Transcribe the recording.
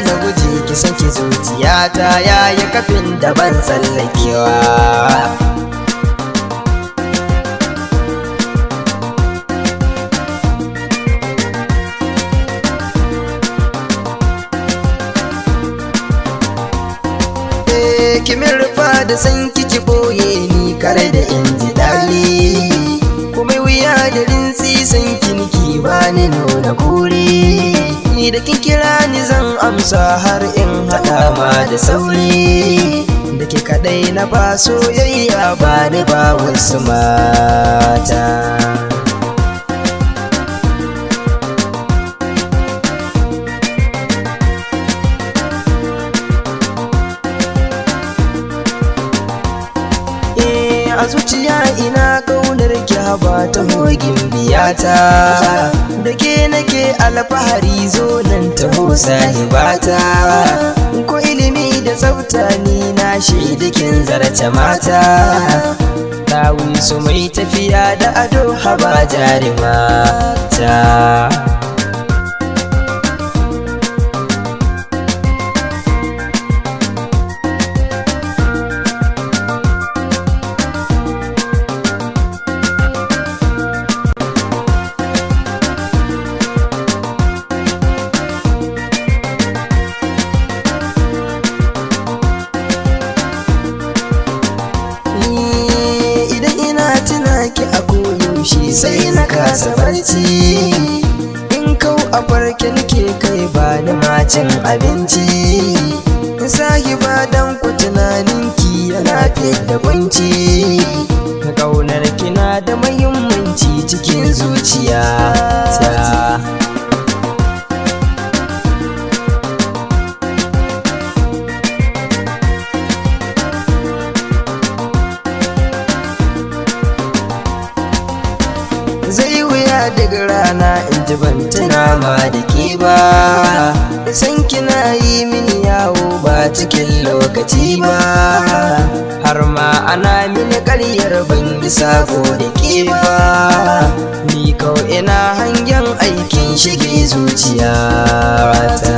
na guje ki saki zuciyata yayi kafin da ban tsallakewa. Kimin rufa da san kiki boye ni kare da inji dali, kuma wuya da rinsi san kinki bani nuna kuri. Ni da kin kira ni zan amsa har in haɗa ma da sauri, da ke kaɗai na ba soyayya ba ni ba wasu mata. A zuciya ina kaunar ki haba ta hogin biyata, da ke nake alfahari zo nan ta sahibata. Ko ilimi da tsafta ni na shaida kin zarce mata, dawi su mai tafiya da ado haba jarimata. Sai na kasa barci, in kau a farke nake kai ba ni macin abinci. Sahiba dan ku tunaninki yana da kunci, kaunar kina da muhimmanci cikin zuciyata. Zai wuya daga rana in ji ban tuna ma da ke ba, san kina yi mini yawo ba cikin lokaci ba, har ma ana mini ƙaryar ban yi sako da ke ba. Ni kawai ina hangen aikin shige zuciyata.